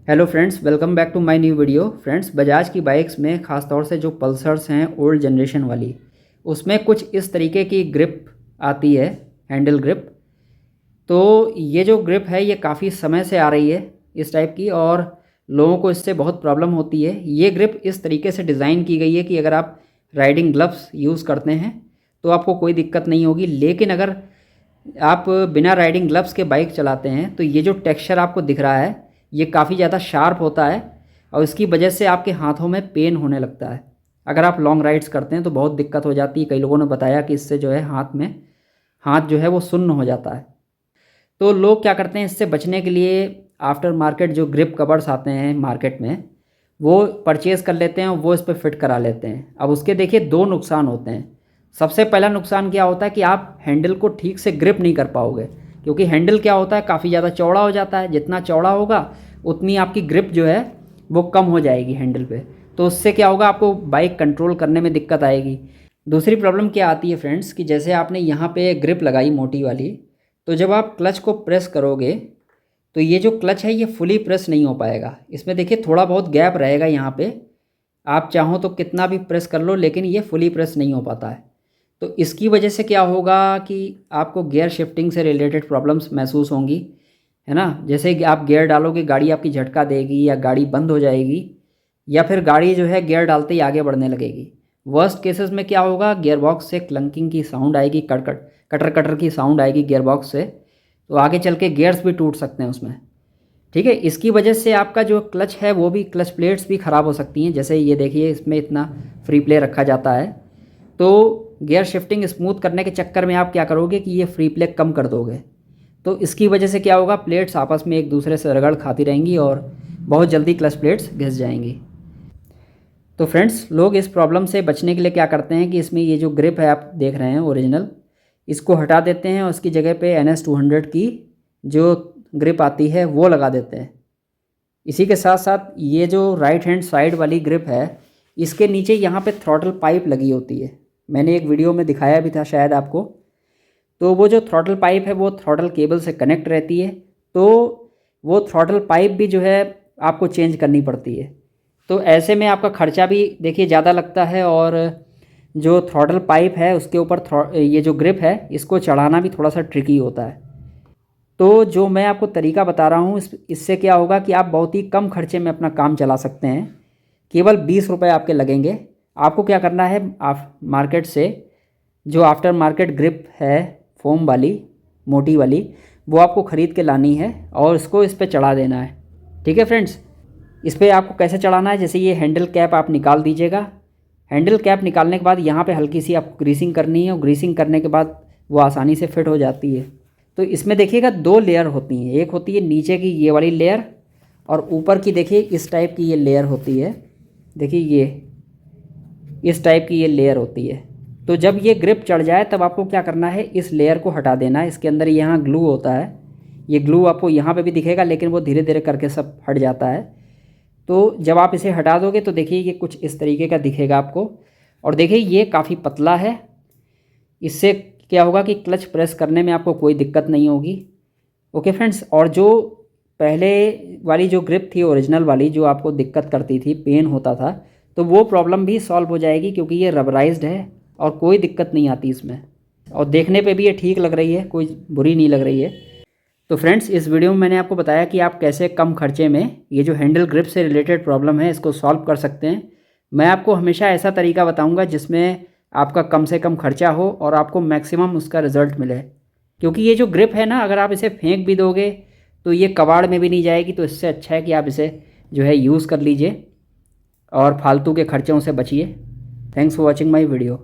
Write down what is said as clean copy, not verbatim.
Hello friends, welcome back to my new video. Friends, Bajaj की bikes में ख़ास तौर से जो पल्सर्स हैं ओल्ड जनरेशन वाली, उसमें कुछ इस तरीके की ग्रिप आती है, हैंडल ग्रिप। तो ये जो ग्रिप है ये काफ़ी समय से आ रही है इस टाइप की, और लोगों को इससे बहुत प्रॉब्लम होती है। ये ग्रिप इस तरीके से डिज़ाइन की गई है कि अगर आप राइडिंग ग्लव्स यूज़ करते हैं तो आपको कोई दिक्कत नहीं होगी, लेकिन अगर आप बिना राइडिंग ग्लव्स के बाइक चलाते हैं तो ये जो टेक्सचर आपको दिख रहा है ये काफ़ी ज़्यादा शार्प होता है, और इसकी वजह से आपके हाथों में पेन होने लगता है। अगर आप लॉन्ग राइड्स करते हैं तो बहुत दिक्कत हो जाती है। कई लोगों ने बताया कि इससे जो है हाथ जो है वो सुन्न हो जाता है। तो लोग क्या करते हैं, इससे बचने के लिए आफ्टर मार्केट जो ग्रिप कवर्स आते हैं मार्केट में, वो परचेज़ कर लेते हैं और वो इस पर फिट करा लेते हैं। अब उसके देखिए दो नुकसान होते हैं। सबसे पहला नुकसान क्या होता है कि आप हैंडल को ठीक से ग्रिप नहीं कर पाओगे, क्योंकि हैंडल क्या होता है, काफ़ी ज़्यादा चौड़ा हो जाता है। जितना चौड़ा होगा उतनी आपकी ग्रिप जो है वो कम हो जाएगी हैंडल पे। तो उससे क्या होगा, आपको बाइक कंट्रोल करने में दिक्कत आएगी। दूसरी प्रॉब्लम क्या आती है फ्रेंड्स, कि जैसे आपने यहाँ पे ग्रिप लगाई मोटी वाली, तो जब आप क्लच को प्रेस करोगे तो ये जो क्लच है ये फुली प्रेस नहीं हो पाएगा। इसमें देखिए थोड़ा बहुत गैप रहेगा यहाँ पे, आप चाहो तो कितना भी प्रेस कर लो लेकिन ये फुली प्रेस नहीं हो पाता है। तो इसकी वजह से क्या होगा कि आपको गियर शिफ्टिंग से रिलेटेड प्रॉब्लम्स महसूस होंगी, है ना। जैसे कि आप गियर डालोगे, गाड़ी आपकी झटका देगी या गाड़ी बंद हो जाएगी, या फिर गाड़ी जो है गियर डालते ही आगे बढ़ने लगेगी। वर्स्ट केसेस में क्या होगा, गियर बॉक्स से क्लंकिंग की साउंड आएगी, कटर कटर की साउंड आएगी गियर बॉक्स से। तो आगे चल के गियर्स भी टूट सकते हैं उसमें। ठीक है, इसकी वजह से आपका जो क्लच है वो भी, क्लच प्लेट्स भी ख़राब हो सकती हैं। जैसे ये देखिए इसमें इतना फ्री प्ले रखा जाता है, तो गियर शिफ्टिंग स्मूथ करने के चक्कर में आप क्या करोगे कि ये फ्री प्ले कम कर दोगे। तो इसकी वजह से क्या होगा, प्लेट्स आपस में एक दूसरे से रगड़ खाती रहेंगी और बहुत जल्दी क्लच प्लेट्स घिस जाएंगी। तो फ्रेंड्स, लोग इस प्रॉब्लम से बचने के लिए क्या करते हैं कि इसमें ये जो ग्रिप है आप देख रहे हैं ओरिजिनल, इसको हटा देते हैं और उसकी जगह पे NS200 की जो ग्रिप आती है वो लगा देते हैं। इसी के साथ साथ ये जो राइट हैंड साइड वाली ग्रिप है, इसके नीचे यहाँ पे थ्रॉटल पाइप लगी होती है। मैंने एक वीडियो में दिखाया भी था शायद आपको। तो वो जो थ्रॉटल पाइप है वो थ्रॉटल केबल से कनेक्ट रहती है, तो वो थ्रॉटल पाइप भी जो है आपको चेंज करनी पड़ती है। तो ऐसे में आपका खर्चा भी देखिए ज़्यादा लगता है, और जो थ्रॉटल पाइप है उसके ऊपर ये जो ग्रिप है इसको चढ़ाना भी थोड़ा सा ट्रिकी होता है। तो जो मैं आपको तरीका बता रहा हूँ इससे क्या होगा कि आप बहुत ही कम खर्चे में अपना काम चला सकते हैं। केवल 20 रुपये आपके लगेंगे। आपको क्या करना है, आप मार्केट से जो आफ्टर मार्केट ग्रिप है फोम वाली मोटी वाली, वो आपको ख़रीद के लानी है और इसको इस पर चढ़ा देना है। ठीक है फ्रेंड्स, इस पर आपको कैसे चढ़ाना है, जैसे ये हैंडल कैप आप निकाल दीजिएगा। हैंडल कैप निकालने के बाद यहाँ पे हल्की सी आपको ग्रीसिंग करनी है, और ग्रीसिंग करने के बाद वो आसानी से फिट हो जाती है। तो इसमें देखिएगा दो लेयर होती हैं, एक होती है नीचे की ये वाली लेयर, और ऊपर की देखिए इस टाइप की ये लेयर होती है। देखिए ये इस टाइप की ये लेयर होती है। तो जब ये ग्रिप चढ़ जाए तब आपको क्या करना है, इस लेयर को हटा देना है। इसके अंदर यहाँ ग्लू होता है, ये ग्लू आपको यहाँ पे भी दिखेगा, लेकिन वो धीरे धीरे करके सब हट जाता है। तो जब आप इसे हटा दोगे तो देखिए ये कुछ इस तरीके का दिखेगा आपको। और देखिए ये काफ़ी पतला है, इससे क्या होगा कि क्लच प्रेस करने में आपको कोई दिक्कत नहीं होगी। ओके फ्रेंड्स, और जो पहले वाली जो ग्रिप थी ओरिजिनल वाली, जो आपको दिक्कत करती थी, पेन होता था, तो वो प्रॉब्लम भी सॉल्व हो जाएगी, क्योंकि ये रबराइज्ड है और कोई दिक्कत नहीं आती इसमें, और देखने पे भी ये ठीक लग रही है, कोई बुरी नहीं लग रही है। तो फ्रेंड्स, इस वीडियो में मैंने आपको बताया कि आप कैसे कम खर्चे में ये जो हैंडल ग्रिप से रिलेटेड प्रॉब्लम है इसको सॉल्व कर सकते हैं। मैं आपको हमेशा ऐसा तरीका बताऊंगा जिसमें आपका कम से कम खर्चा हो और आपको मैक्सिमम उसका रिज़ल्ट मिले। क्योंकि ये जो ग्रिप है ना, अगर आप इसे फेंक भी दोगे तो ये कबाड़ में भी नहीं जाएगी। तो इससे अच्छा है कि आप इसे जो है यूज़ कर लीजिए और फालतू के खर्चों से बचिए। Thanks for watching my video.